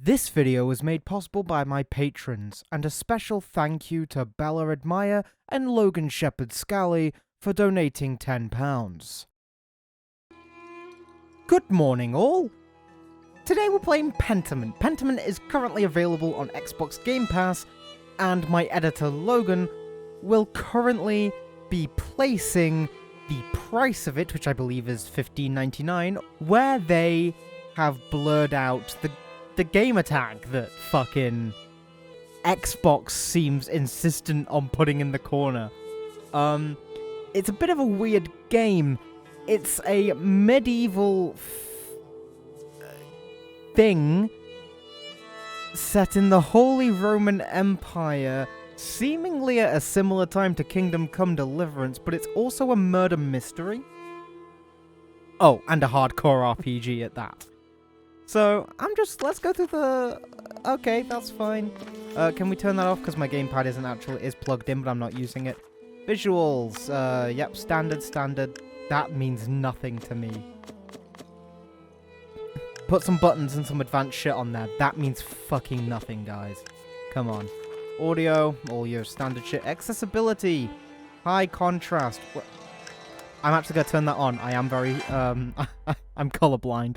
This video was made possible by my patrons, and a special thank you to Bella Admire and Logan Shepherd Scally for donating £10. Good morning all! Today we're playing Pentiment. Pentiment is currently available on Xbox Game Pass, and my editor Logan will currently be placing the price of it, which I believe is $15.99, where they have blurred out the gamer tag that fucking Xbox seems insistent on putting in the corner. It's a bit of a weird game. It's a medieval thing set in the Holy Roman Empire, seemingly at a similar time to Kingdom Come Deliverance, but it's also a murder mystery. Oh, and a hardcore RPG at that. So, let's go through the... Okay, that's fine. Can we turn that off? Because my gamepad is plugged in, but I'm not using it. Visuals, yep, standard. That means nothing to me. Put some buttons and some advanced shit on there. That means fucking nothing, guys. Come on. Audio, all your standard shit. Accessibility, high contrast. I'm actually going to turn that on. I am very, I'm colorblind.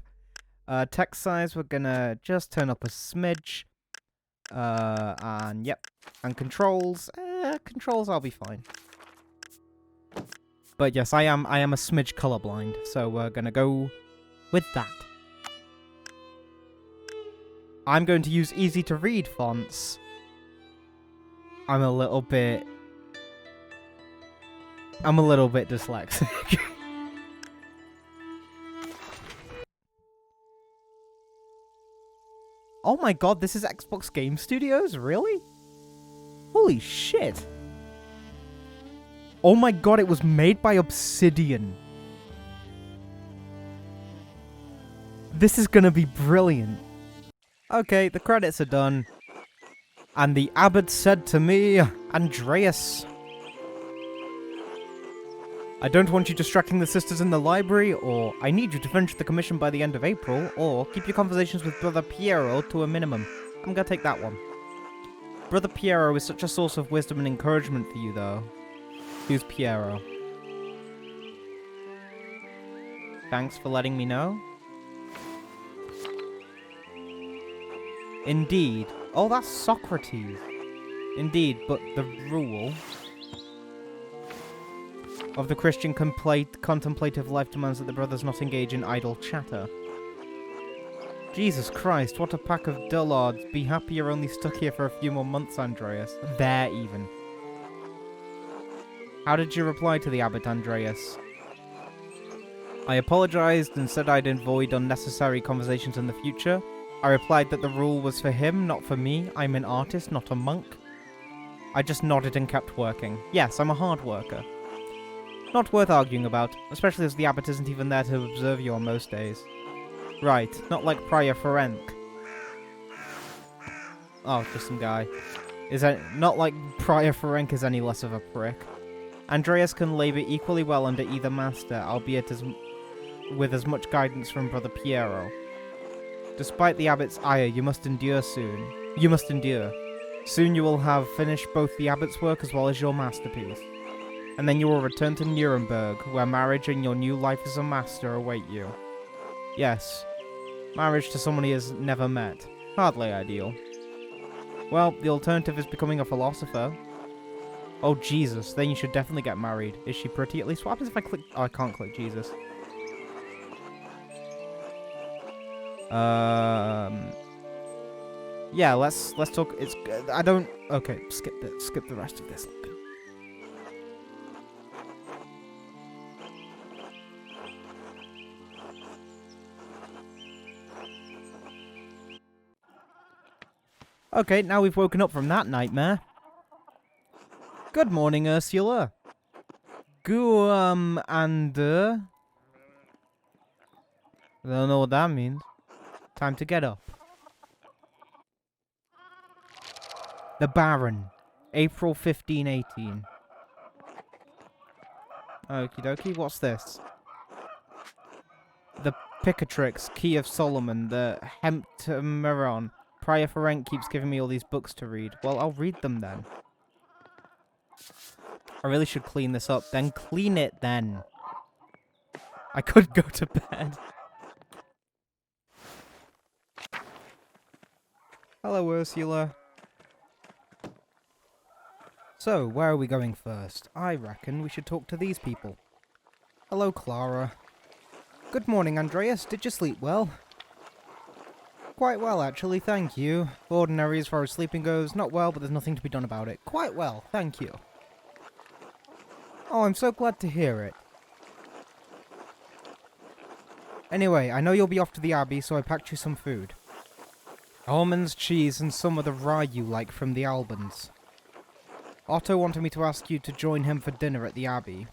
Text size, we're gonna just turn up a smidge. And yep. And controls, I'll be fine. But yes, I am a smidge colorblind, so we're gonna go with that. I'm going to use easy to read fonts. I'm a little bit dyslexic. Oh my god, this is Xbox Game Studios? Really? Holy shit. Oh my god, it was made by Obsidian. This is gonna be brilliant. Okay, the credits are done. And the abbot said to me, Andreas, I don't want you distracting the sisters in the library, or I need you to finish the commission by the end of April, or keep your conversations with Brother Piero to a minimum. I'm gonna take that one. Brother Piero is such a source of wisdom and encouragement for you, though. Who's Piero? Thanks for letting me know. Indeed. Oh, that's Socrates. Indeed, but the rule of the Christian contemplative life demands that the brothers not engage in idle chatter. Jesus Christ, what a pack of dullards. Be happy you're only stuck here for a few more months, Andreas. There, even. How did you reply to the abbot, Andreas? I apologized and said I'd avoid unnecessary conversations in the future. I replied that the rule was for him, not for me. I'm an artist, not a monk. I just nodded and kept working. Yes, I'm a hard worker. Not worth arguing about, especially as the abbot isn't even there to observe you on most days. Right, not like Prior Ferenc. Oh, just some guy. Not like Prior Ferenc is any less of a prick. Andreas can labour equally well under either master, albeit with as much guidance from Brother Piero. Despite the abbot's ire, you must endure soon. You must endure. Soon you will have finished both the abbot's work as well as your masterpiece. And then you will return to Nuremberg, where marriage and your new life as a master await you. Yes, marriage to someone he has never met. Hardly ideal. Well, the alternative is becoming a philosopher. Oh, Jesus, then you should definitely get married. Is she pretty at least? What happens if I click... Oh, I can't click Jesus. Yeah, let's talk... I don't... Okay, skip the rest of this. Okay, now we've woken up from that nightmare. Good morning, Ursula. And I don't know what that means. Time to get up. The Baron, April 1518. Okie dokie, what's this? The Picatrix, Key of Solomon, the Heptameron, Prior Ferenc keeps giving me all these books to read. Well, I'll read them then. I really should clean this up. Then clean it then. I could go to bed. Hello, Ursula. So, where are we going first? I reckon we should talk to these people. Hello, Clara. Good morning, Andreas. Did you sleep well? Quite well, actually, thank you. Ordinary as far as sleeping goes. Not well, but there's nothing to be done about it. Quite well, thank you. Oh, I'm so glad to hear it. Anyway, I know you'll be off to the Abbey, so I packed you some food. Almonds, cheese, and some of the rye you like from the Albans. Otto wanted me to ask you to join him for dinner at the Abbey.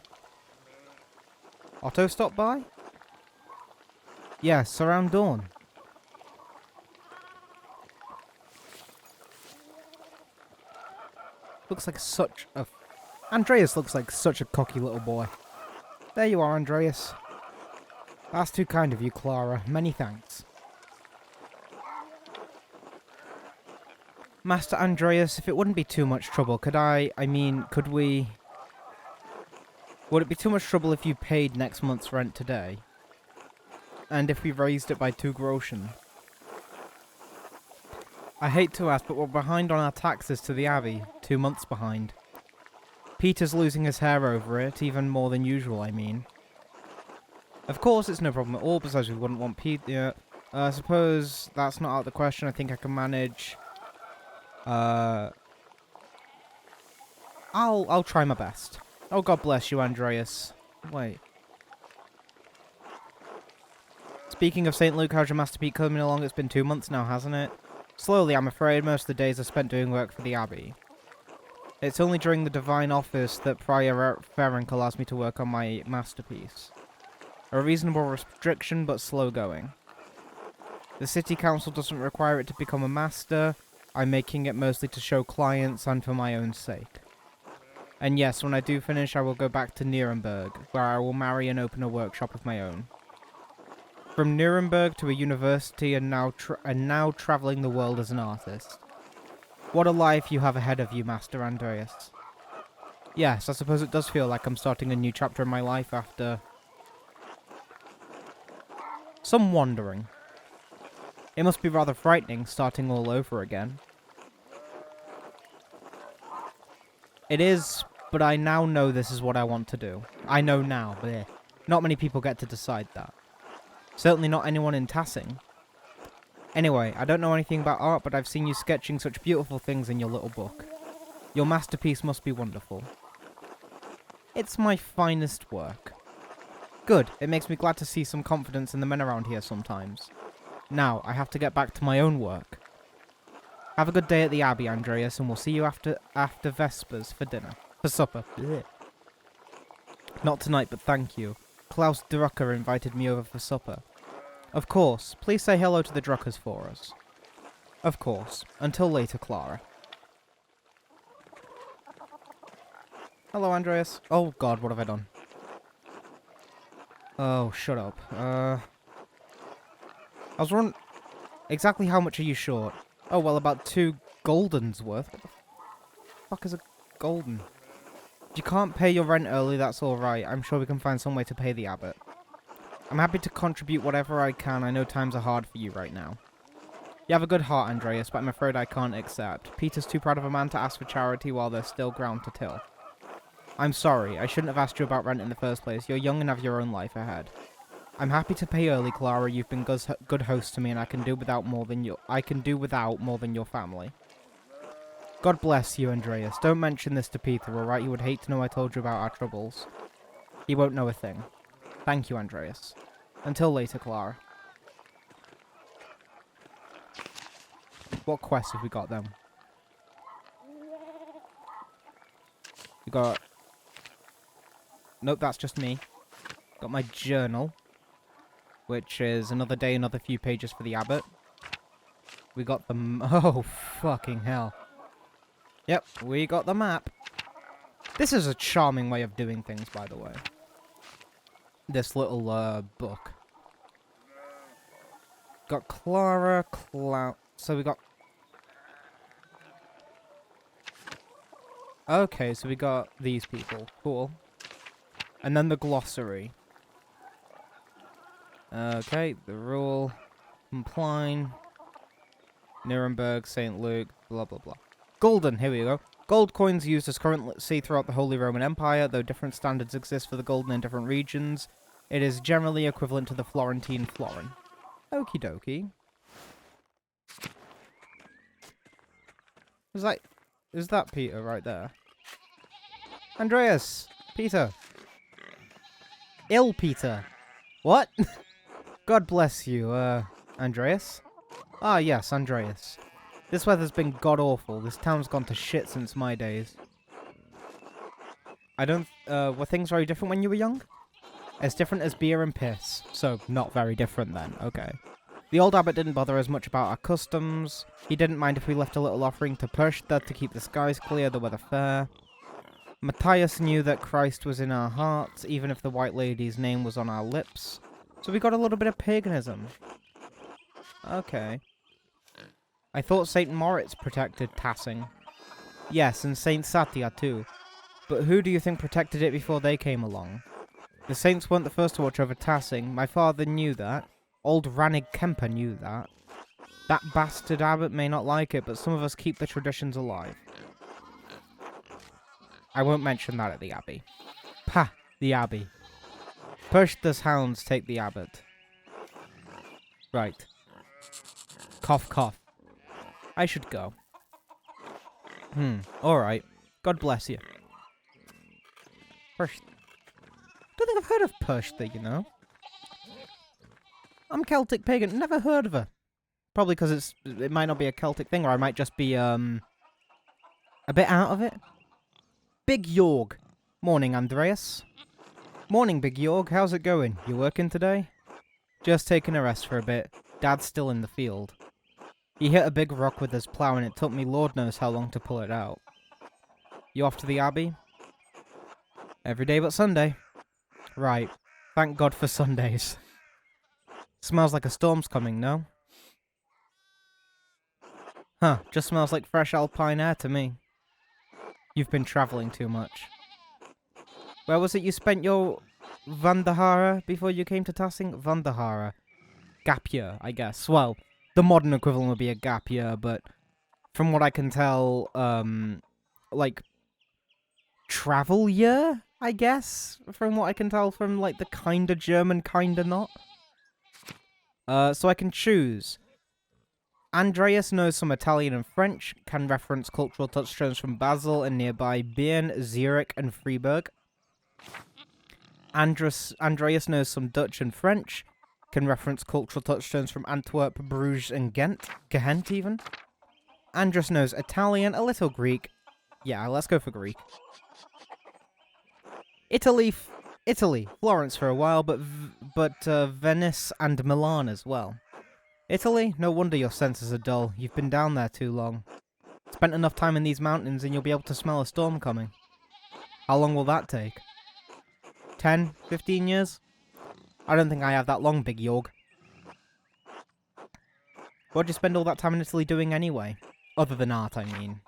Otto stopped by? Yes, around dawn. Looks like such a... Andreas looks like such a cocky little boy. There you are, Andreas. That's too kind of you, Clara. Many thanks. Master Andreas, if it wouldn't be too much trouble, could we... Would it be too much trouble if you paid next month's rent today? And if we raised it by 2 groschen? I hate to ask, but we're behind on our taxes to the Abbey. 2 months behind. Peter's losing his hair over it, even more than usual, I mean. Of course, it's no problem at all, besides we wouldn't want Peter... I suppose that's not out of the question. I think I can manage... I'll try my best. Oh, God bless you, Andreas. Wait. Speaking of St. Luke, how's your Master Pete coming along? It's been 2 months now, hasn't it? Slowly, I'm afraid. Most of the days are spent doing work for the Abbey. It's only during the Divine Office that Prior Ferenc allows me to work on my masterpiece. A reasonable restriction, but slow going. The City Council doesn't require it to become a master. I'm making it mostly to show clients and for my own sake. And yes, when I do finish, I will go back to Nuremberg, where I will marry and open a workshop of my own. From Nuremberg to a university and now travelling the world as an artist. What a life you have ahead of you, Master Andreas. Yes, I suppose it does feel like I'm starting a new chapter in my life after... some wandering. It must be rather frightening, starting all over again. It is, but I now know this is what I want to do. I know now, but not many people get to decide that. Certainly not anyone in Tassing. Anyway, I don't know anything about art, but I've seen you sketching such beautiful things in your little book. Your masterpiece must be wonderful. It's my finest work. Good, it makes me glad to see some confidence in the men around here sometimes. Now, I have to get back to my own work. Have a good day at the Abbey, Andreas, and we'll see you after Vespers for dinner. For supper. Blech. Not tonight, but thank you. Klaus Drucker invited me over for supper. Of course. Please say hello to the Druckers for us. Of course. Until later, Clara. Hello, Andreas. Oh, God, what have I done? Oh, shut up. I was wondering... Exactly how much are you short? Oh, well, about 2 goldens worth. What the fuck is a golden? If you can't pay your rent early, that's alright. I'm sure we can find some way to pay the abbot. I'm happy to contribute whatever I can. I know times are hard for you right now. You have a good heart, Andreas, but I'm afraid I can't accept. Peter's too proud of a man to ask for charity while there's still ground to till. I'm sorry. I shouldn't have asked you about rent in the first place. You're young and have your own life ahead. I'm happy to pay early, Clara. You've been good host to me, and I can do without more than your family. God bless you, Andreas. Don't mention this to Peter, alright? He would hate to know I told you about our troubles. He won't know a thing. Thank you, Andreas. Until later, Clara. What quests have we got then? We got... Nope, that's just me. Got my journal, which is another day, another few pages for the abbot. We got the... Oh, fucking hell. Yep, we got the map. This is a charming way of doing things, by the way. This little, book. Got Clara, So we got Okay, so we got these people. Cool. And then the glossary. Okay, the rule. Compline. Nuremberg, St. Luke, blah blah blah. Golden, here we go. Gold coins used as currency throughout the Holy Roman Empire, though different standards exist for the golden in different regions. It is generally equivalent to the Florentine florin. Okie dokie. Is that Peter right there? Andreas! Peter! Peter! What? God bless you, Andreas? Ah, yes, Andreas. This weather's been god-awful. This town's gone to shit since my days. Were things very different when you were young? As different as beer and piss. So, not very different then, okay. The old abbot didn't bother as much about our customs. He didn't mind if we left a little offering to Pershta to keep the skies clear, the weather fair. Matthias knew that Christ was in our hearts, even if the White Lady's name was on our lips. So we got a little bit of paganism. Okay. I thought St. Moritz protected Tassing. Yes, and St. Satya too. But who do you think protected it before they came along? The saints weren't the first to watch over Tassing. My father knew that. Old Ranig Kemper knew that. That bastard abbot may not like it, but some of us keep the traditions alive. I won't mention that at the abbey. Pah, the abbey. Pershta's hounds take the abbot. Right. Cough, cough. I should go. Alright. God bless you. Pershta. Don't think I've heard of Pershta, you know. I'm Celtic pagan. Never heard of her. Probably because it might not be a Celtic thing, or I might just be, a bit out of it. Big Yorg. Morning, Andreas. Morning, Big Yorg. How's it going? You working today? Just taking a rest for a bit. Dad's still in the field. He hit a big rock with his plough and it took me Lord knows how long to pull it out. You off to the Abbey? Every day but Sunday. Right. Thank God for Sundays. Smells like a storm's coming, no? Huh, just smells like fresh alpine air to me. You've been travelling too much. Where was it you spent your Vandahara before you came to Tassing? Vandahara. Gap year, I guess. Well, the modern equivalent would be a gap year, but from what I can tell, like, travel year, I guess? From what I can tell from, like, the kinda German, kinda not. So I can choose. Andreas knows some Italian and French, can reference cultural touchstones from Basel and nearby Bern, Zurich, and Freiburg. Andreas knows some Dutch and French, can reference cultural touchstones from Antwerp, Bruges, and Ghent even. Andreas knows Italian, a little Greek. Yeah, let's go for Greek. Italy, Florence for a while, but Venice and Milan as well. Italy? No wonder your senses are dull. You've been down there too long. Spent enough time in these mountains and you'll be able to smell a storm coming. How long will that take? 10? 15 years? I don't think I have that long, Big Yorg. What'd you spend all that time in Italy doing anyway? Other than art, I mean.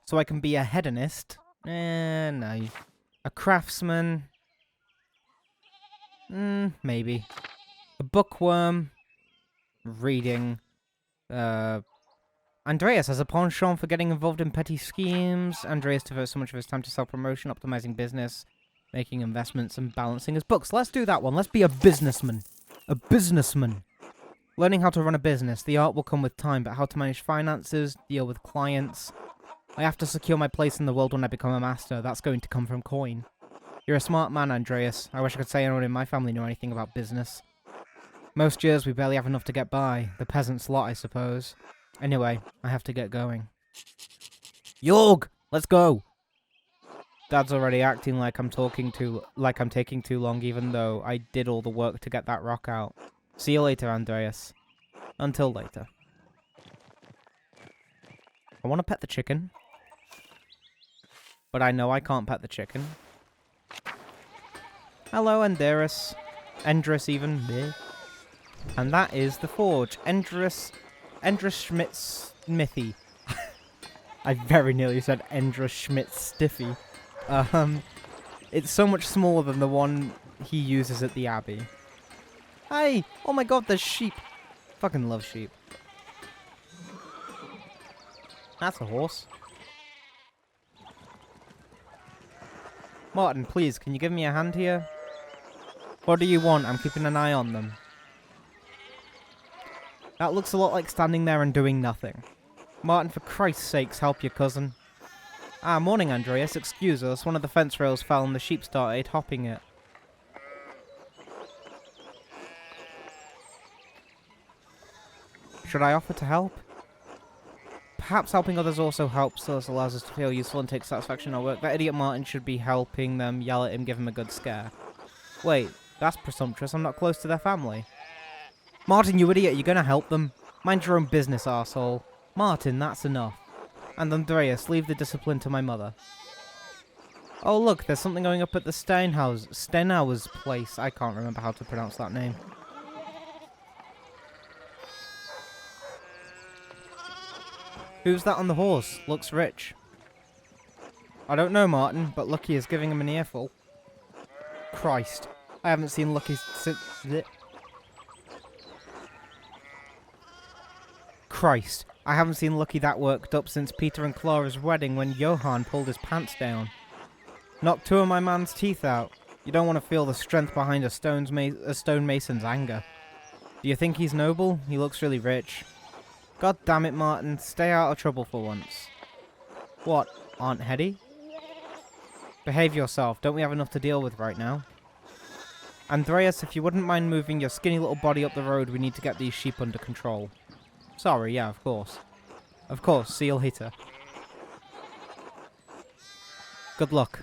So I can be a hedonist? No. A craftsman? Maybe. A bookworm? Reading. Andreas has a penchant for getting involved in petty schemes. Andreas devotes so much of his time to self-promotion, optimizing business, making investments, and balancing his books. Let's do that one. Let's be a businessman. A businessman. Learning how to run a business. The art will come with time, but how to manage finances, deal with clients. I have to secure my place in the world when I become a master. That's going to come from coin. You're a smart man, Andreas. I wish I could say anyone in my family knew anything about business. Most years we barely have enough to get by. The peasants' lot, I suppose. Anyway, I have to get going. Yorg! Let's go! Dad's already acting like I'm taking too long, even though I did all the work to get that rock out. See you later, Andreas. Until later. I want to pet the chicken. But I know I can't pet the chicken. Hello, Andreas. Endress even. Bleh. And that is the forge. Endress Schmidt Smithy. I very nearly said Endra Schmidt Stiffy. It's so much smaller than the one he uses at the Abbey. Hey! Oh my god, there's sheep! Fucking love sheep. That's a horse. Martin, please, can you give me a hand here? What do you want? I'm keeping an eye on them. That looks a lot like standing there and doing nothing. Martin, for Christ's sakes, help your cousin. Ah, morning, Andreas. Excuse us. One of the fence rails fell and the sheep started hopping it. Should I offer to help? Perhaps helping others also helps us, allows us to feel useful and take satisfaction in our work. That idiot Martin should be helping them, yell at him, give him a good scare. Wait, that's presumptuous. I'm not close to their family. Martin, you idiot, you're gonna help them? Mind your own business, arsehole. Martin, that's enough. And Andreas, leave the discipline to my mother. Oh look, there's something going up at the Stenhauer's place. I can't remember how to pronounce that name. Who's that on the horse? Looks rich. I don't know, Martin, but Lucky is giving him an earful. Christ. I haven't seen Lucky since... Christ. I haven't seen Lucky that worked up since Peter and Clara's wedding when Johann pulled his pants down. Knocked two of my man's teeth out. You don't want to feel the strength behind a stonemason's anger. Do you think he's noble? He looks really rich. God damn it, Martin. Stay out of trouble for once. What, Aunt Hetty? Behave yourself. Don't we have enough to deal with right now? Andreas, if you wouldn't mind moving your skinny little body up the road, we need to get these sheep under control. Sorry, yeah, of course. Of course, see you later. Good luck.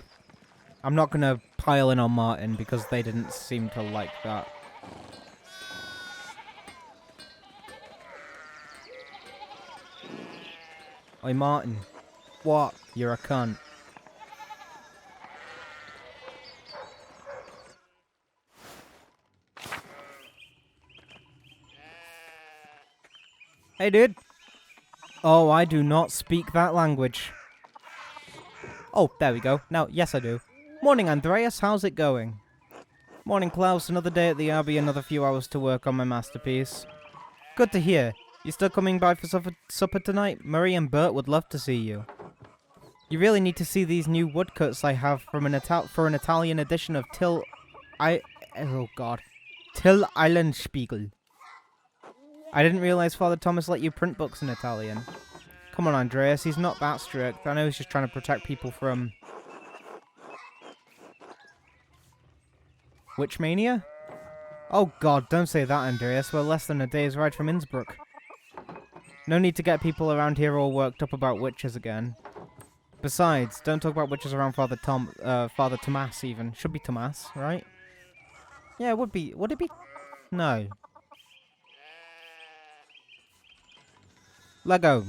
I'm not gonna pile in on Martin because they didn't seem to like that. Oi, Martin. What? You're a cunt. Hey, dude. Oh, I do not speak that language. Oh, there we go. Now, yes, I do. Morning, Andreas. How's it going? Morning, Klaus. Another day at the Abbey, another few hours to work on my masterpiece. Good to hear. You still coming by for supper tonight? Marie and Bert would love to see you. You really need to see these new woodcuts I have from for an Italian edition of Till Eulenspiegel. I didn't realize Father Thomas let you print books in Italian. Come on, Andreas, he's not that strict. I know he's just trying to protect people from... Witch mania? Oh god, don't say that, Andreas. We're less than a day's ride from Innsbruck. No need to get people around here all worked up about witches again. Besides, don't talk about witches around Father Tomas even. Should be Tomas, right? Yeah, it would be. Would it be? No. Lego.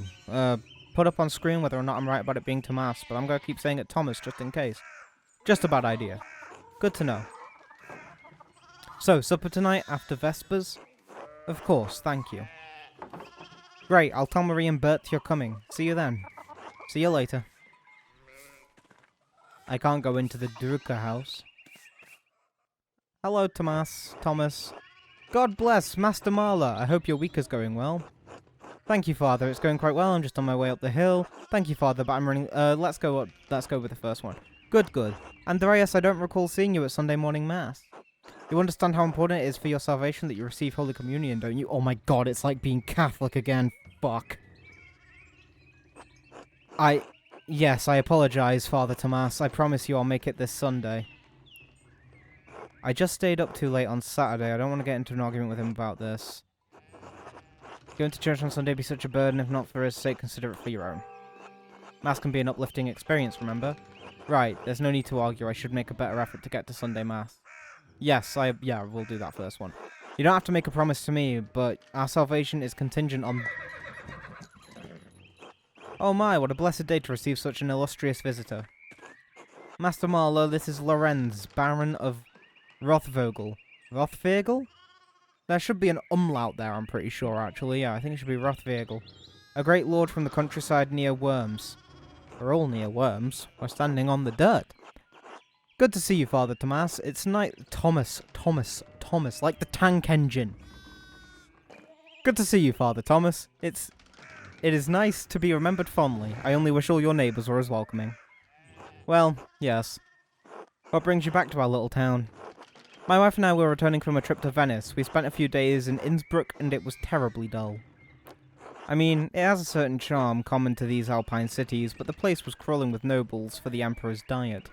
Put up on screen whether or not I'm right about it being Tomas, but I'm going to keep saying it Thomas just in case. Just a bad idea. Good to know. So, supper tonight after Vespers? Of course, thank you. Great, I'll tell Marie and Bert you're coming. See you then. See you later. I can't go into the Drucker house. Hello, Thomas. God bless, Master Marla. I hope your week is going well. Thank you, Father. It's going quite well. I'm just on my way up the hill. Thank you, Father, but I'm running... Let's go with the first one. Good. Andreas, I don't recall seeing you at Sunday morning Mass. You understand how important it is for your salvation that you receive Holy Communion, don't you? Oh my god, it's like being Catholic again. Fuck. Yes, I apologize, Father Tomas. I promise you I'll make it this Sunday. I just stayed up too late on Saturday. I don't want to get into an argument with him about this. Going to church on Sunday be such a burden. If not for his sake, consider it for your own. Mass can be an uplifting experience, remember? Right, there's no need to argue. I should make a better effort to get to Sunday Mass. Yes, we'll do that first one. You don't have to make a promise to me, but our salvation is contingent on... Oh my, what a blessed day to receive such an illustrious visitor. Master Marlowe, this is Lorenz, Baron of Rothvogel. Rothvogel? There should be an umlaut there, I'm pretty sure, actually. Yeah, I think it should be Rothvogel. A great lord from the countryside near Worms. We're all near worms. We're standing on the dirt. Good to see you, Father Tomas. It's night... Thomas, like the tank engine. Good to see you, Father Thomas. It is nice to be remembered fondly. I only wish all your neighbours were as welcoming. Well, yes. What brings you back to our little town? My wife and I were returning from a trip to Venice. We spent a few days in Innsbruck and it was terribly dull. I mean, it has a certain charm common to these alpine cities, but the place was crawling with nobles for the Emperor's diet.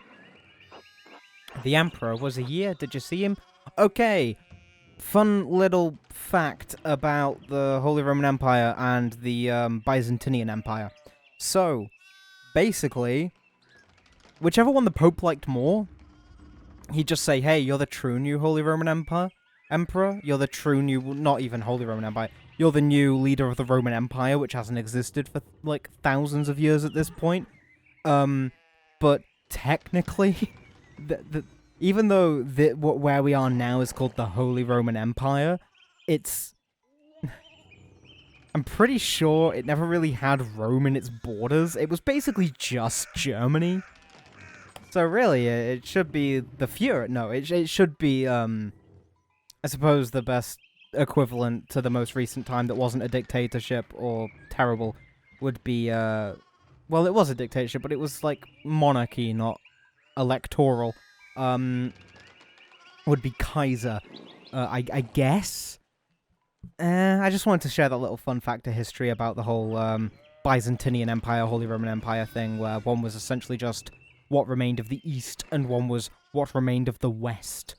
The Emperor was he here? Did you see him? Okay, fun little fact about the Holy Roman Empire and the Byzantine Empire. So, basically, whichever one the Pope liked more, he'd just say, hey, you're the true new Holy Roman Emperor, you're the true new, not even Holy Roman Empire, you're the new leader of the Roman Empire, which hasn't existed for, like, thousands of years at this point. But technically, even though where we are now is called the Holy Roman Empire, it's... I'm pretty sure it never really had Rome in its borders. It was basically just Germany. So really, it should be the Fuhrer. No, it should be, I suppose, the best equivalent to the most recent time that wasn't a dictatorship or terrible would be, well, it was a dictatorship, but it was like monarchy, not electoral. Would be Kaiser, I guess. I just wanted to share that little fun fact of history about the whole Byzantine Empire, Holy Roman Empire thing, where one was essentially just what remained of the East, and one was what remained of the West.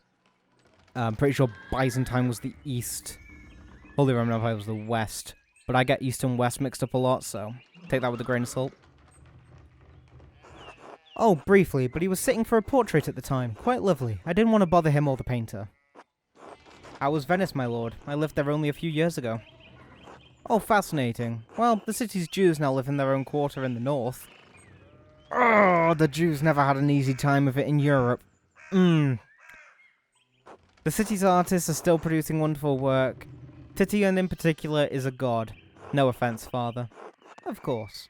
I'm pretty sure Byzantine was the East, Holy Roman Empire was the West, but I get East and West mixed up a lot, so take that with a grain of salt. Oh, briefly, but he was sitting for a portrait at the time. Quite lovely. I didn't want to bother him or the painter. How was Venice, my lord? I lived there only a few years ago. Oh, fascinating. Well, the city's Jews now live in their own quarter in the north. Oh, the Jews never had an easy time of it in Europe. The city's artists are still producing wonderful work. Titian in particular is a god. No offense, father. Of course.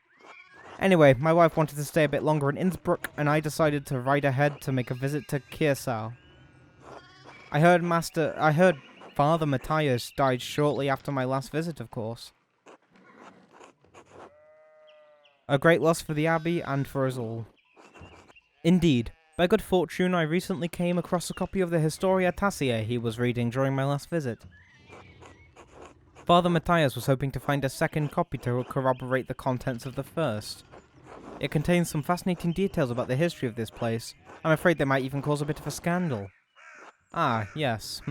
Anyway, my wife wanted to stay a bit longer in Innsbruck, and I decided to ride ahead to make a visit to Kiersau. I heard Father Matthias died shortly after my last visit, of course. A great loss for the Abbey and for us all. Indeed. By good fortune, I recently came across a copy of the Historia Taciae he was reading during my last visit. Father Matthias was hoping to find a second copy to corroborate the contents of the first. It contains some fascinating details about the history of this place. I'm afraid they might even cause a bit of a scandal. Ah, yes,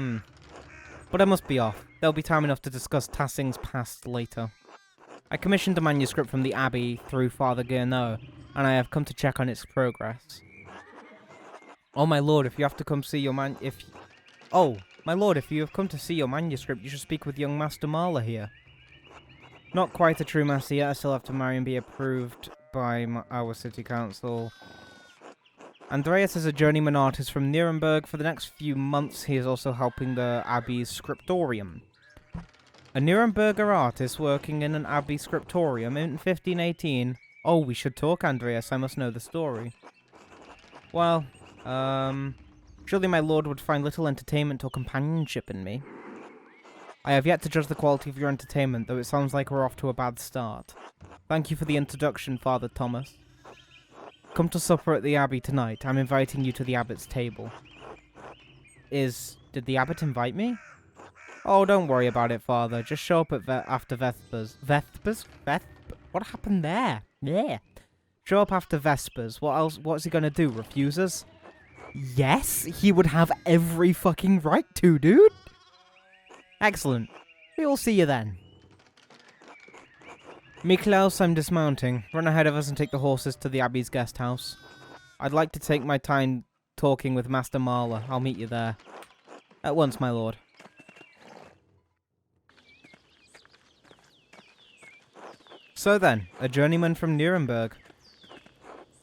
But I must be off. There'll be time enough to discuss Tassing's past later. I commissioned a manuscript from the Abbey through Father Guerneau, and I have come to check on its progress. Oh, my lord, if you have to come see your my lord, if you have come to see your manuscript, you should speak with young Master Marler here. Not quite a true master yet. I still have to marry and be approved by our city council. Andreas is a journeyman artist from Nuremberg. For the next few months, he is also helping the Abbey's scriptorium. A Nuremberger artist working in an Abbey scriptorium in 1518. Oh, we should talk, Andreas. I must know the story. Well, surely my lord would find little entertainment or companionship in me. I have yet to judge the quality of your entertainment, though it sounds like we're off to a bad start. Thank you for the introduction, Father Thomas. Come to supper at the Abbey tonight. I'm inviting you to the Abbot's table. Did the Abbot invite me? Oh, don't worry about it, Father. Just show up at after Vespers. What happened there? Yeah. Show up after Vespers. What else? What's he gonna do? Refuse us? Yes, he would have every fucking right to, dude. Excellent. We will see you then. Miklaus, I'm dismounting. Run ahead of us and take the horses to the Abbey's guest house. I'd like to take my time talking with Master Marler. I'll meet you there. At once, my lord. So then, a journeyman from Nuremberg.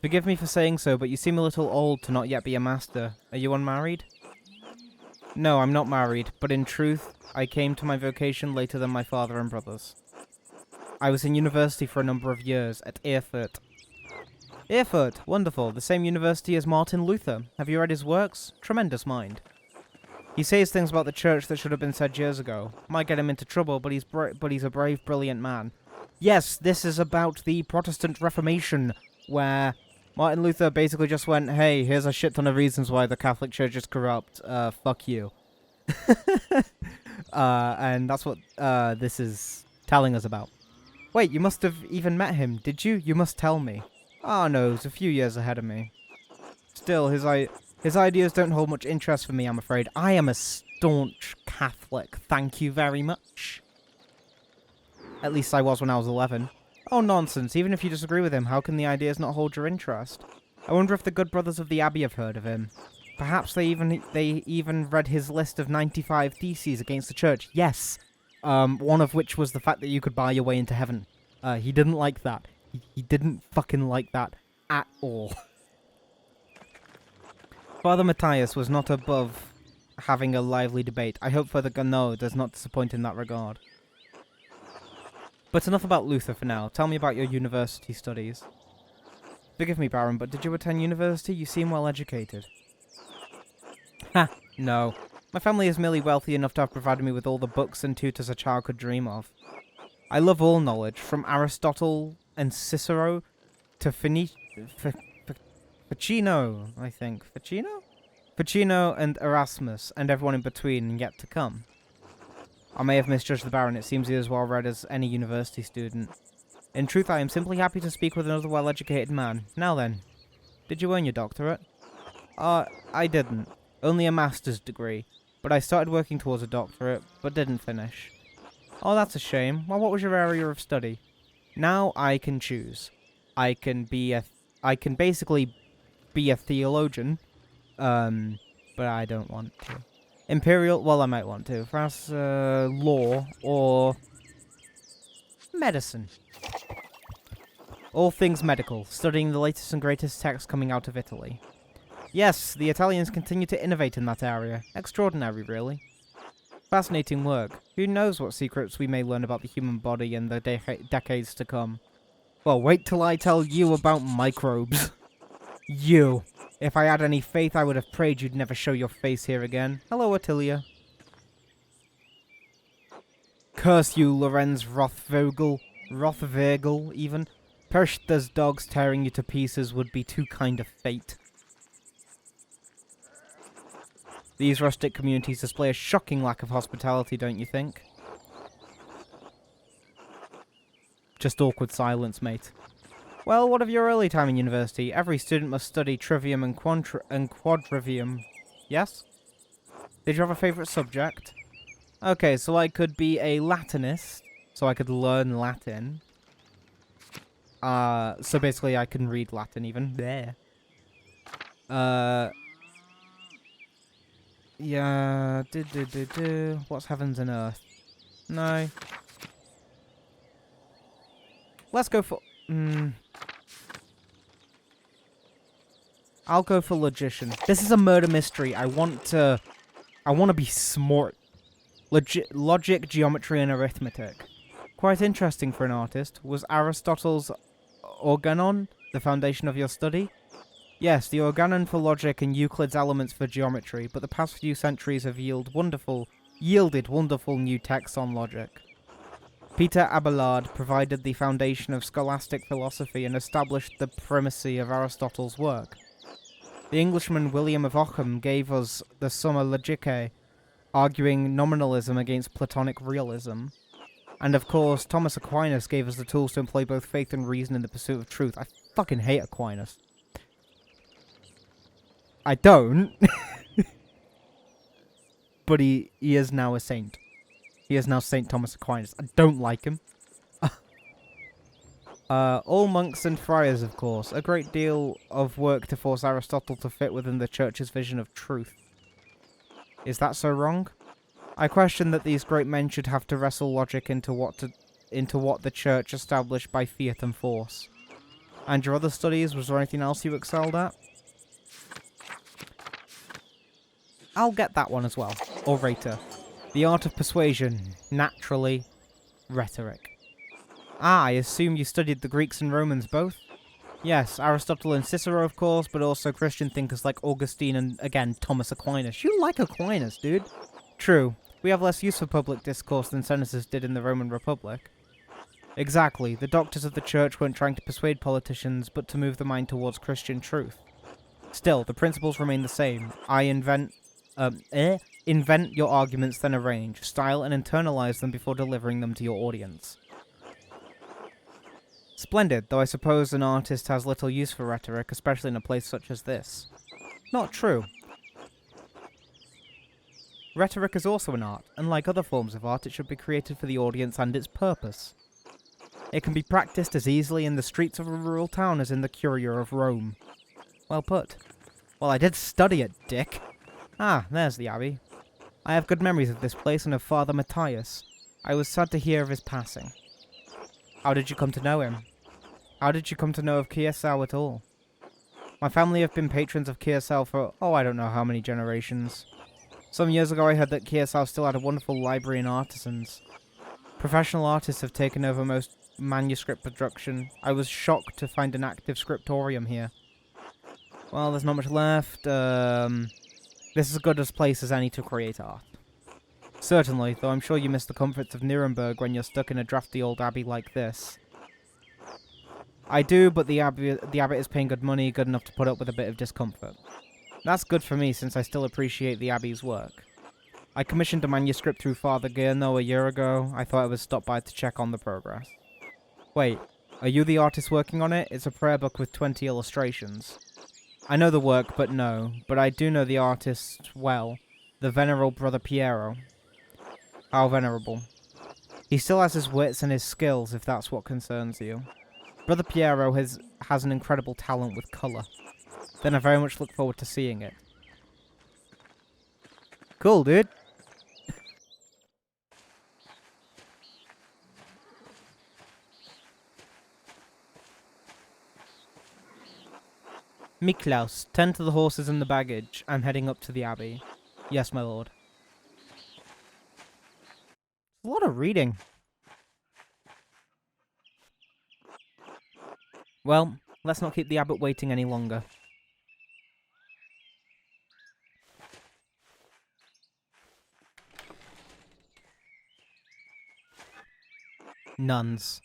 Forgive me for saying so, but you seem a little old to not yet be a master. Are you unmarried? No, I'm not married, but in truth, I came to my vocation later than my father and brothers. I was in university for a number of years, at Erfurt. Erfurt, wonderful. The same university as Martin Luther. Have you read his works? Tremendous mind. He says things about the church that should have been said years ago. Might get him into trouble, but he's a brave, brilliant man. Yes, this is about the Protestant Reformation, where Martin Luther basically just went, hey, here's a shit ton of reasons why the Catholic Church is corrupt. Fuck you. And that's what this is telling us about. Wait, you must have even met him, did you? You must tell me. Oh no, he's a few years ahead of me. Still, his ideas don't hold much interest for me, I'm afraid. I am a staunch Catholic, thank you very much. At least I was when I was 11. Oh, nonsense. Even if you disagree with him, how can the ideas not hold your interest? I wonder if the good brothers of the Abbey have heard of him. Perhaps they even read his list of 95 theses against the church. Yes. One of which was the fact that you could buy your way into heaven. He didn't like that. He didn't fucking like that at all. Father Matthias was not above having a lively debate. I hope Father Gano does not disappoint in that regard. But enough about Luther for now. Tell me about your university studies. Forgive me, Baron, but did you attend university? You seem well educated. Ha! No. My family is merely wealthy enough to have provided me with all the books and tutors a child could dream of. I love all knowledge, from Aristotle and Cicero to Ficino, I think. Ficino and Erasmus, and everyone in between and yet to come. I may have misjudged the Baron. It seems he is well read as any university student. In truth, I am simply happy to speak with another well-educated man. Now then, did you earn your doctorate? I didn't. Only a master's degree. But I started working towards a doctorate, but didn't finish. Oh, that's a shame. Well, what was your area of study? Now I can choose. I can basically be a theologian, but I don't want to. Imperial, well, I might want to. Perhaps law or medicine. All things medical, studying the latest and greatest texts coming out of Italy. Yes, the Italians continue to innovate in that area. Extraordinary, really. Fascinating work. Who knows what secrets we may learn about the human body in the decades to come. Well, wait till I tell you about microbes. You. If I had any faith, I would have prayed you'd never show your face here again. Hello, Attilia. Curse you, Lorenz Rothvogel, even. Perished as dogs tearing you to pieces would be too kind of fate. These rustic communities display a shocking lack of hospitality, don't you think? Just awkward silence, mate. Well, what of your early time in university? Every student must study trivium and quadrivium. Yes? Did you have a favourite subject? Okay, so I could be a Latinist, so I could learn Latin. So basically I can read Latin even. There. Yeah, what's heavens and earth? No. Let's go for... I'll go for logician. This is a murder mystery. I want to be smart. Logic, geometry, and arithmetic. Quite interesting for an artist. Was Aristotle's organon the foundation of your study? Yes, the organon for logic and Euclid's elements for geometry, but the past few centuries have yielded wonderful new texts on logic. Peter Abelard provided the foundation of scholastic philosophy and established the primacy of Aristotle's work. The Englishman William of Ockham gave us the Summa Logicae, arguing nominalism against Platonic realism. And of course, Thomas Aquinas gave us the tools to employ both faith and reason in the pursuit of truth. I fucking hate Aquinas. I don't. But he is now a saint. He is now Saint Thomas Aquinas. I don't like him. All monks and friars, of course. A great deal of work to force Aristotle to fit within the Church's vision of truth. Is that so wrong? I question that these great men should have to wrestle logic into what the Church established by fiat and force. And your other studies, was there anything else you excelled at? I'll get that one as well. Orator. The art of persuasion. Naturally. Rhetoric. Ah, I assume you studied the Greeks and Romans both? Yes, Aristotle and Cicero, of course, but also Christian thinkers like Augustine and, again, Thomas Aquinas. You like Aquinas, dude. True, we have less use for public discourse than senators did in the Roman Republic. Exactly, the doctors of the church weren't trying to persuade politicians, but to move the mind towards Christian truth. Still, the principles remain the same. Invent your arguments, then arrange, style and internalize them before delivering them to your audience. Splendid, though I suppose an artist has little use for rhetoric, especially in a place such as this. Not true. Rhetoric is also an art, and like other forms of art, it should be created for the audience and its purpose. It can be practiced as easily in the streets of a rural town as in the Curia of Rome. Well put. Well, I did study it, dick. Ah, there's the abbey. I have good memories of this place and of Father Matthias. I was sad to hear of his passing. How did you come to know him? How did you come to know of Kiesau at all? My family have been patrons of Kiesau for, I don't know how many generations. Some years ago I heard that Kiesau still had a wonderful library and artisans. Professional artists have taken over most manuscript production. I was shocked to find an active scriptorium here. Well, there's not much left. This is as good a place as any to create art. Certainly, though I'm sure you miss the comforts of Nuremberg when you're stuck in a drafty old abbey like this. I do, but the abbot is paying good money, good enough to put up with a bit of discomfort. That's good for me, since I still appreciate the abbey's work. I commissioned a manuscript through Father Gurno a year ago. I thought I would stop by to check on the progress. Wait, are you the artist working on it? It's a prayer book with 20 illustrations. I know the work, but I do know the artist well, the venerable Brother Piero. How venerable? He still has his wits and his skills, if that's what concerns you. Brother Piero has an incredible talent with colour. Then I very much look forward to seeing it. Cool, dude. Miklaus, tend to the horses and the baggage. I'm heading up to the abbey. Yes, my lord. A lot of reading. Well, let's not keep the abbot waiting any longer. Nuns.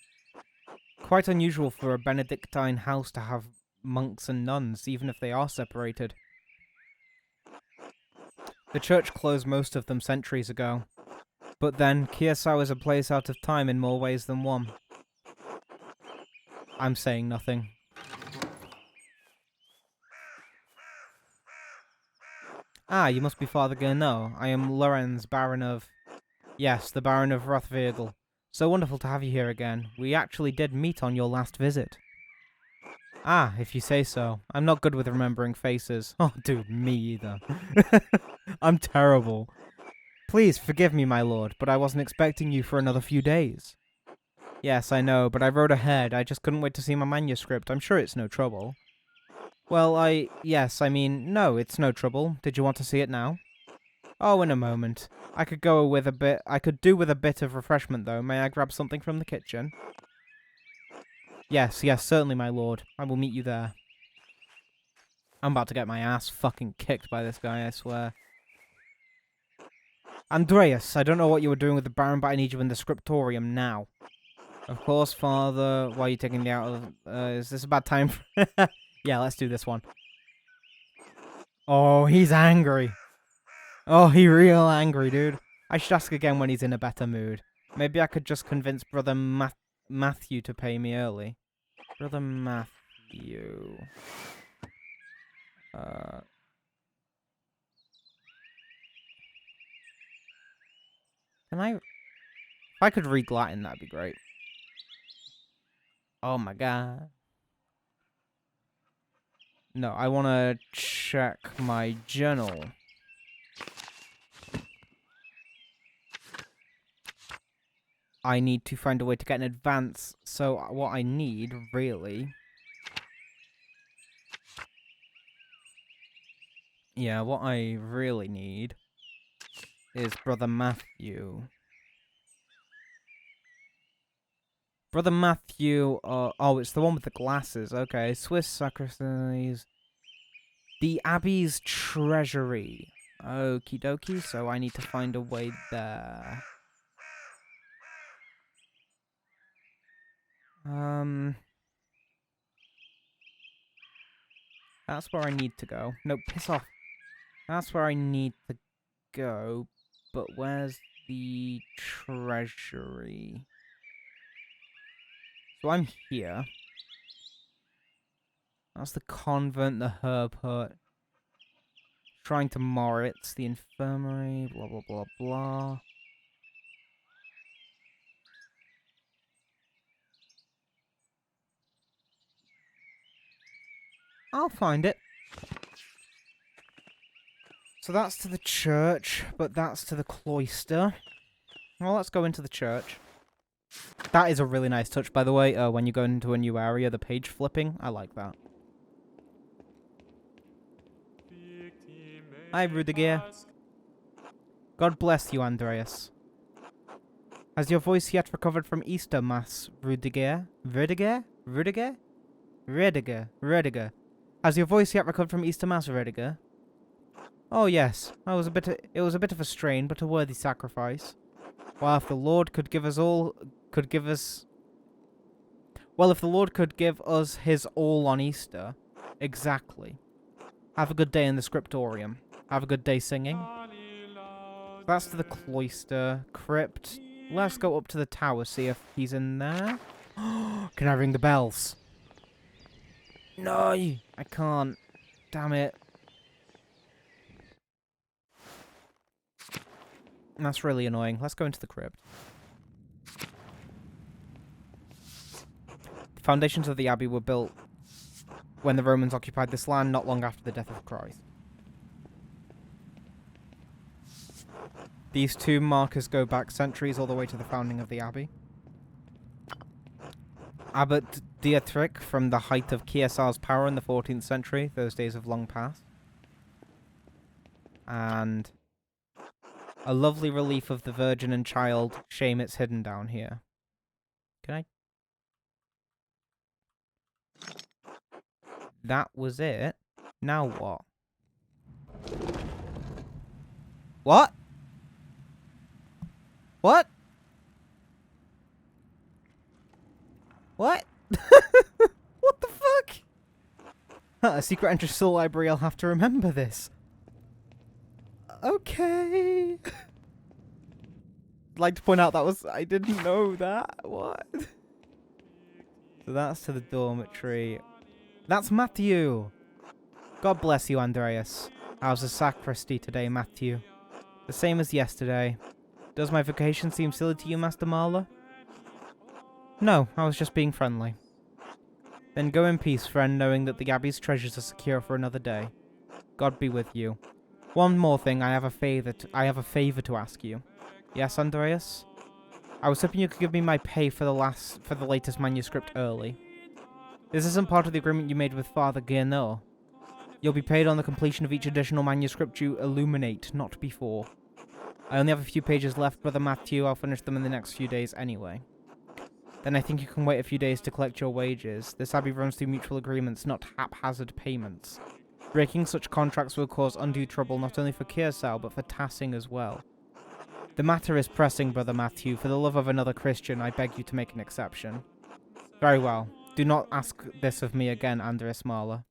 Quite unusual for a Benedictine house to have monks and nuns, even if they are separated. The church closed most of them centuries ago. But then, Kiesau is a place out of time in more ways than one. I'm saying nothing. Ah, you must be Father Gurno. I am Lorenz, Baron of... Yes, the Baron of Rothvirgel. So wonderful to have you here again. We actually did meet on your last visit. Ah, if you say so. I'm not good with remembering faces. Oh, dude, me either. I'm terrible. Please forgive me, my lord, but I wasn't expecting you for another few days. Yes, I know, but I rode ahead. I just couldn't wait to see my manuscript. I'm sure it's no trouble. Well, no, it's no trouble. Did you want to see it now? Oh, in a moment. I could do with a bit of refreshment, though. May I grab something from the kitchen? Yes, certainly, my lord. I will meet you there. I'm about to get my ass fucking kicked by this guy, I swear. Andreas, I don't know what you were doing with the Baron, but I need you in the scriptorium now. Of course, Father. Why are you taking me out of... is this a bad time? Yeah, let's do this one. Oh, he's angry. Oh, he real angry, dude. I should ask again when he's in a better mood. Maybe I could just convince Brother Matthew to pay me early. Brother Matthew... Can I... If I could read Latin, that'd be great. Oh my god. No, I want to check my journal. I need to find a way to get an advance. So what I need, really... Yeah, what I really need is Brother Matthew. Brother Matthew, oh, it's the one with the glasses. Okay, Swiss sacrifices. The Abbey's treasury. Okie dokie, so I need to find a way there. That's where I need to go. No, piss off. That's where I need to go, but where's the treasury? So I'm here. That's the convent, the herb hut. Shrine to Moritz, the infirmary, blah, blah, blah, blah. I'll find it. So that's to the church, but that's to the cloister. Well, let's go into the church. That is a really nice touch, by the way, when you go into a new area, the page flipping. I like that. Hi, Rudiger. God bless you, Andreas. Has your voice yet recovered from Easter Mass, Rudiger? Rudiger? Rudiger? Rudiger. Rudiger. Has your voice yet recovered from Easter Mass, Rudiger? Oh yes, it was a bit of a strain, but a worthy sacrifice. Well, if the Lord could give us his all on Easter, exactly. Have a good day in the scriptorium. Have a good day singing. That's to the cloister crypt. Let's go up to the tower, see if he's in there. Can I ring the bells? No, I can't. Damn it. That's really annoying. Let's go into the crypt. The foundations of the abbey were built when the Romans occupied this land not long after the death of Christ. These two markers go back centuries all the way to the founding of the abbey. Abbot Dietrich, from the height of Kiesaar's power in the 14th century, those days have long passed. And a lovely relief of the Virgin and Child. Shame it's hidden down here. Can I? That was it. Now what? What? What? What? What the fuck? A secret entrance to the library, I'll have to remember this. Okay. I'd like to point out I didn't know that. What? So that's to the dormitory. That's Matthew. God bless you, Andreas. How's the sacristy today, Matthew? The same as yesterday. Does my vocation seem silly to you, Master Marler? No, I was just being friendly. Then go in peace, friend, knowing that the Abbey's treasures are secure for another day. God be with you. One more thing, I have a favor to ask you. Yes, Andreas? I was hoping you could give me my pay for the latest manuscript early. This isn't part of the agreement you made with Father Guerneau. You'll be paid on the completion of each additional manuscript you illuminate, not before. I only have a few pages left, Brother Matthew. I'll finish them in the next few days anyway. Then I think you can wait a few days to collect your wages. This abbey runs through mutual agreements, not haphazard payments. Breaking such contracts will cause undue trouble not only for Kiersau, but for Tassing as well. The matter is pressing, Brother Matthew. For the love of another Christian, I beg you to make an exception. Very well. Do not ask this of me again, Andreas Marler.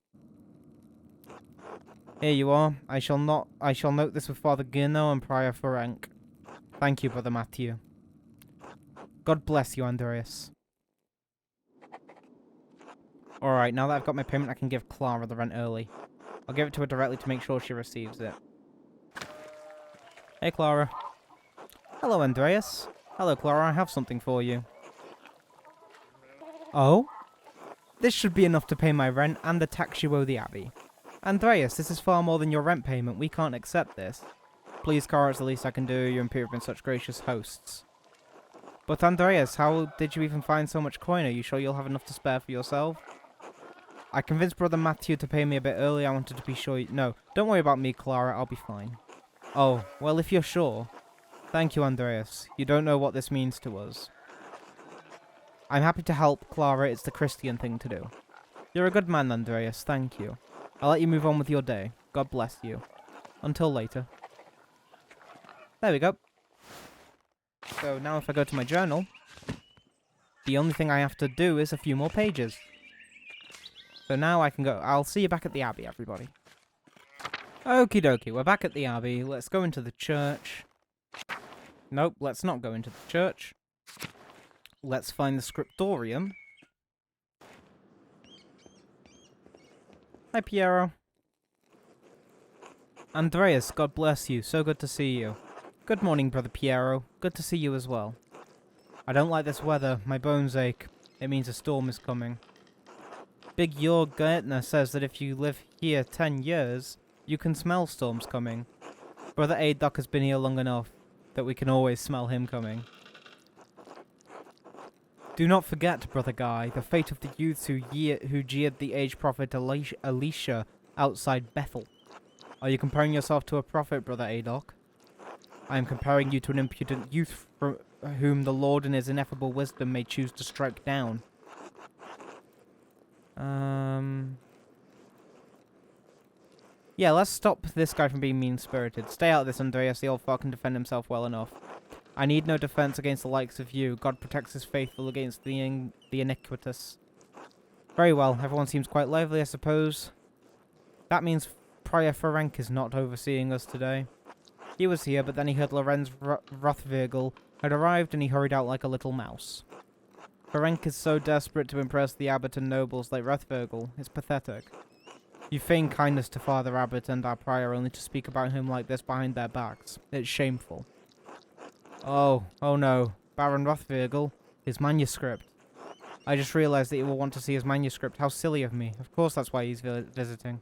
Here you are. I shall note this with Father Guerneau and Prior Ferenc. Thank you, Brother Matthew. God bless you, Andreas. Alright, now that I've got my payment, I can give Clara the rent early. I'll give it to her directly to make sure she receives it. Hey, Clara. Hello, Andreas. Hello, Clara. I have something for you. Oh? This should be enough to pay my rent and the tax you owe the Abbey. Andreas, this is far more than your rent payment. We can't accept this. Please, Clara, it's the least I can do. You and Peter have been such gracious hosts. But Andreas, how did you even find so much coin? Are you sure you'll have enough to spare for yourself? I convinced Brother Matthew to pay me a bit early. I wanted to be sure No, don't worry about me, Clara. I'll be fine. Oh, well, if you're sure. Thank you, Andreas. You don't know what this means to us. I'm happy to help, Clara. It's the Christian thing to do. You're a good man, Andreas. Thank you. I'll let you move on with your day. God bless you. Until later. There we go. So now if I go to my journal, the only thing I have to do is a few more pages. So now I can go. I'll see you back at the Abbey, everybody. Okie dokie, we're back at the Abbey. Let's go into the church. Nope, let's not go into the church. Let's find the scriptorium. Hi, Piero. Andreas, God bless you. So good to see you. Good morning, Brother Piero. Good to see you as well. I don't like this weather. My bones ache. It means a storm is coming. Big Jörg Gertner says that if you live here 10 years, you can smell storms coming. Brother Adoc has been here long enough that we can always smell him coming. Do not forget, Brother Guy, the fate of the youths who jeered the aged prophet Elisha outside Bethel. Are you comparing yourself to a prophet, Brother Adoc? I am comparing you to an impudent youth from whom the Lord in his ineffable wisdom may choose to strike down. Yeah, let's stop this guy from being mean-spirited. Stay out of this, Andreas. The old fuck can defend himself well enough. I need no defense against the likes of you. God protects his faithful against the iniquitous. Very well. Everyone seems quite lively, I suppose. That means Prior Ferenc is not overseeing us today. He was here, but then he heard Lorenz Rothvirgel had arrived and he hurried out like a little mouse. Ferenc is so desperate to impress the abbot and nobles like Rothvirgel. It's pathetic. You feign kindness to Father Abbot and our prior only to speak about him like this behind their backs. It's shameful. Oh no. Baron Rothvirgel, his manuscript. I just realized that he will want to see his manuscript. How silly of me. Of course that's why he's visiting.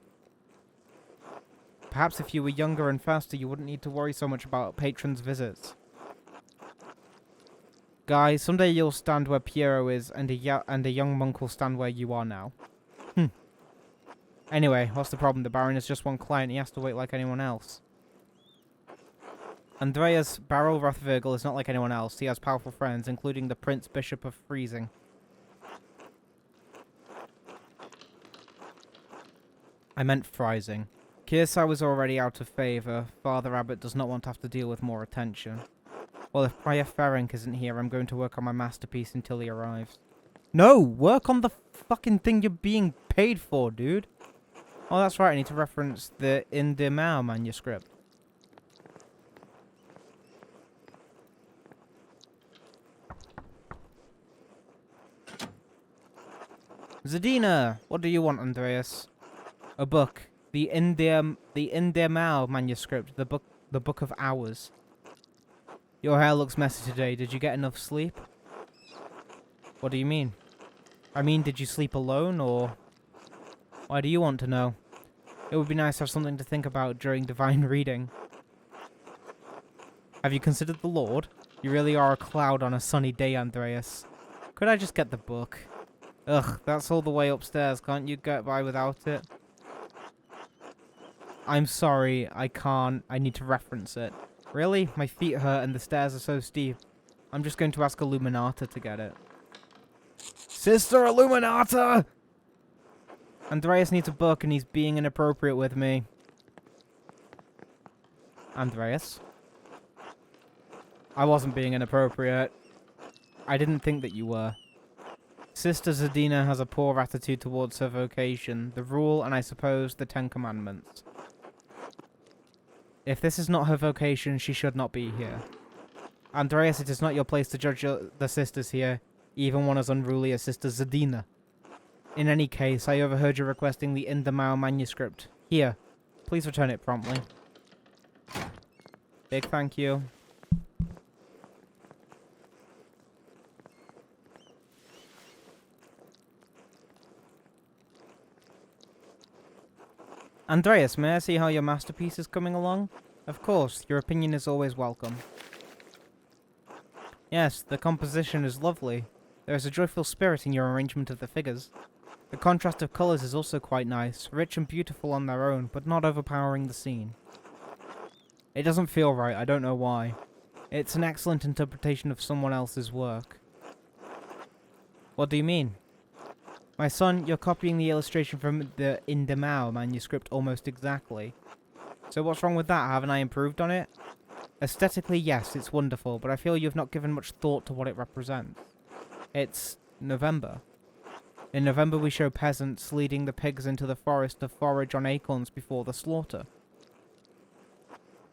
Perhaps if you were younger and faster, you wouldn't need to worry so much about patrons' visits. Guys, someday you'll stand where Piero is, and a young monk will stand where you are now. Anyway, what's the problem? The Baron is just one client. He has to wait like anyone else. Andreas Baron Rothvirgel is not like anyone else. He has powerful friends, including the Prince Bishop of Freezing. I meant Freising. Kirsau is already out of favour. Father Abbot does not want to have to deal with more attention. Well, if Prior Ferenc isn't here, I'm going to work on my masterpiece until he arrives. No! Work on the fucking thing you're being paid for, dude! Oh, that's right, I need to reference the Indemau manuscript. Zadina! What do you want, Andreas? A book. The Indemau manuscript. The book of hours. Your hair looks messy today. Did you get enough sleep? What do you mean? I mean, did you sleep alone, or... Why do you want to know? It would be nice to have something to think about during divine reading. Have you considered the Lord? You really are a cloud on a sunny day, Andreas. Could I just get the book? Ugh, that's all the way upstairs. Can't you get by without it? I'm sorry, I can't. I need to reference it. Really? My feet hurt and the stairs are so steep. I'm just going to ask Illuminata to get it. Sister Illuminata! Andreas needs a book and he's being inappropriate with me. Andreas? I wasn't being inappropriate. I didn't think that you were. Sister Zadina has a poor attitude towards her vocation, the rule, and I suppose the 10 Commandments. If this is not her vocation, she should not be here. Andreas, it is not your place to judge the sisters here, even one as unruly as Sister Zadina. In any case, I overheard you requesting the Indemau manuscript. Here, please return it promptly. Big thank you. Andreas, may I see how your masterpiece is coming along? Of course, your opinion is always welcome. Yes, the composition is lovely. There is a joyful spirit in your arrangement of the figures. The contrast of colours is also quite nice, rich and beautiful on their own, but not overpowering the scene. It doesn't feel right, I don't know why. It's an excellent interpretation of someone else's work. What do you mean? My son, you're copying the illustration from the Indamao manuscript almost exactly. So what's wrong with that? Haven't I improved on it? Aesthetically, yes, it's wonderful, but I feel you've not given much thought to what it represents. It's November. In November we show peasants leading the pigs into the forest to forage on acorns before the slaughter.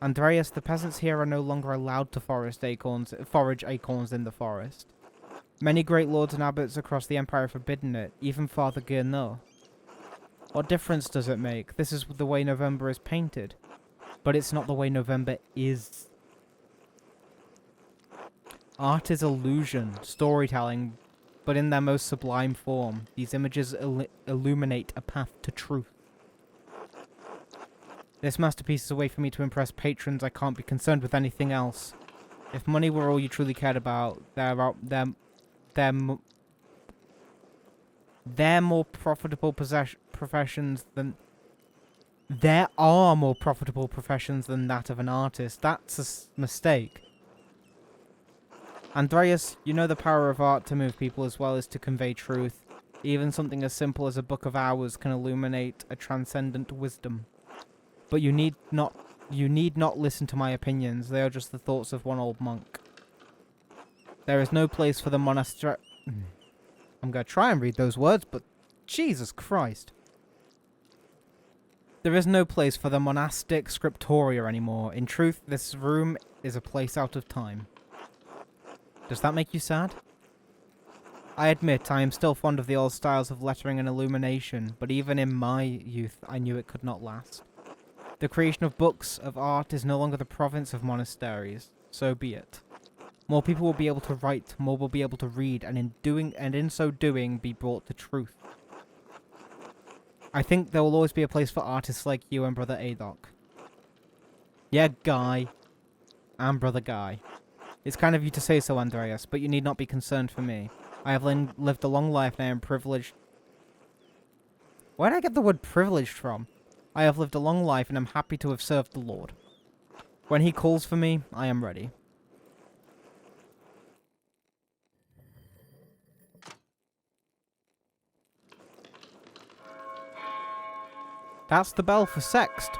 Andreas, the peasants here are no longer allowed to forage acorns in the forest. Many great lords and abbots across the empire have forbidden it, even Father Guerneau. What difference does it make? This is the way November is painted. But it's not the way November is. Art is illusion, storytelling, but in their most sublime form. These images illuminate a path to truth. This masterpiece is a way for me to impress patrons. I can't be concerned with anything else. If money were all you truly cared about, there are more profitable professions than that of an artist. That's a mistake. Andreas, you know the power of art to move people as well as to convey truth. Even something as simple as a book of hours can illuminate a transcendent wisdom. But you need not listen to my opinions. They are just the thoughts of one old monk. There is no place for the monastery. I'm going to try and read those words, but Jesus Christ. There is no place for the monastic scriptoria anymore. In truth, this room is a place out of time. Does that make you sad? I admit I am still fond of the old styles of lettering and illumination, but even in my youth I knew it could not last. The creation of books of art is no longer the province of monasteries. So be it. More people will be able to write, more will be able to read, and in so doing be brought to truth. I think there will always be a place for artists like you and Brother Adok. Yeah, Guy. And Brother Guy. It's kind of you to say so, Andreas, but you need not be concerned for me. I have lived a long life and I am privileged. Where did I get the word privileged from? I have lived a long life and am happy to have served the Lord. When he calls for me, I am ready. That's the bell for Sext.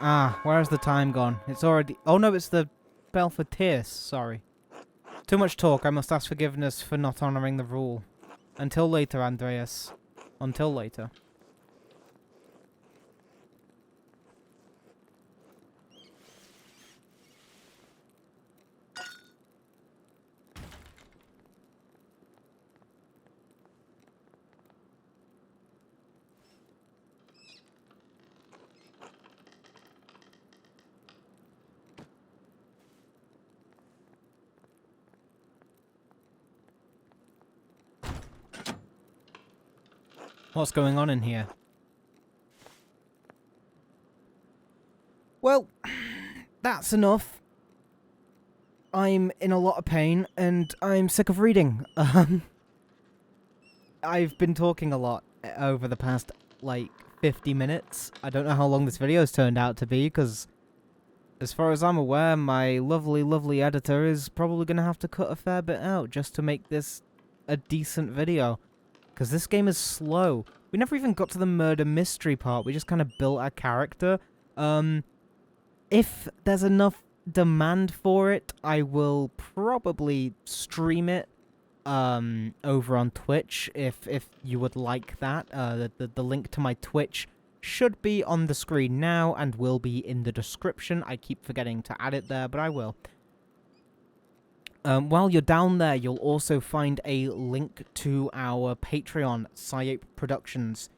Ah, where has the time gone? It's already... Oh no, it's the bell for Tierce, sorry. Too much talk, I must ask forgiveness for not honouring the rule. Until later, Andreas. Until later. What's going on in here? Well, that's enough. I'm in a lot of pain, and I'm sick of reading. I've been talking a lot over the past, 50 minutes. I don't know how long this video's turned out to be, because as far as I'm aware, my lovely, lovely editor is probably going to have to cut a fair bit out just to make this a decent video. Because this game is slow. We never even got to the murder mystery part. We just kind of built our character. If there's enough demand for it, I will probably stream it over on Twitch if you would like that. The link to my Twitch should be on the screen now and will be in the description. I keep forgetting to add it there, but I will. While you're down there, you'll also find a link to our Patreon, Psyape Productions.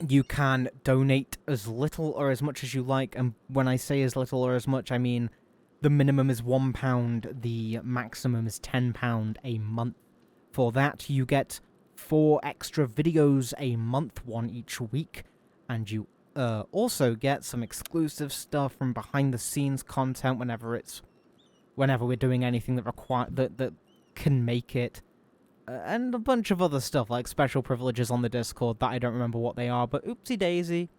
You can donate as little or as much as you like, and when I say as little or as much, I mean the minimum is £1, the maximum is £10 a month. For that, you get 4 extra videos a month, 1 each week, and you also get some exclusive stuff from behind-the-scenes content whenever we're doing anything that can make it, and a bunch of other stuff like special privileges on the Discord that I don't remember what they are, but oopsie daisy.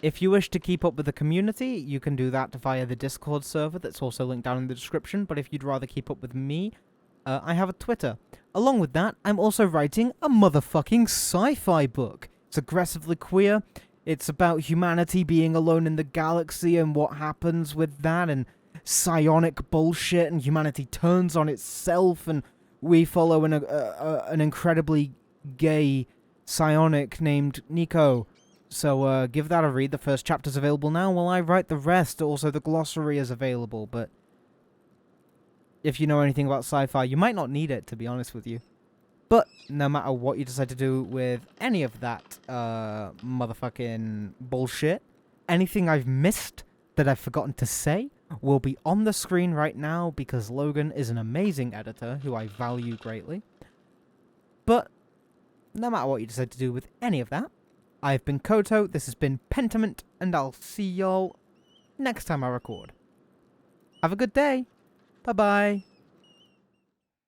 If you wish to keep up with the community, you can do that via the Discord server that's also linked down in the description, but if you'd rather keep up with me, I have a Twitter. Along with that, I'm also writing a motherfucking sci-fi book. It's aggressively queer. It's about humanity being alone in the galaxy and what happens with that, and psionic bullshit, and humanity turns on itself, and we follow an incredibly gay psionic named Nico. So give that a read. The first chapter's available now while I write the rest. Also, the glossary is available, but if you know anything about sci-fi, you might not need it, to be honest with you. But no matter what you decide to do with any of that motherfucking bullshit, anything I've missed that I've forgotten to say will be on the screen right now because Logan is an amazing editor who I value greatly. But no matter what you decide to do with any of that, I've been Koto, this has been Pentiment, and I'll see y'all next time I record. Have a good day. Bye-bye.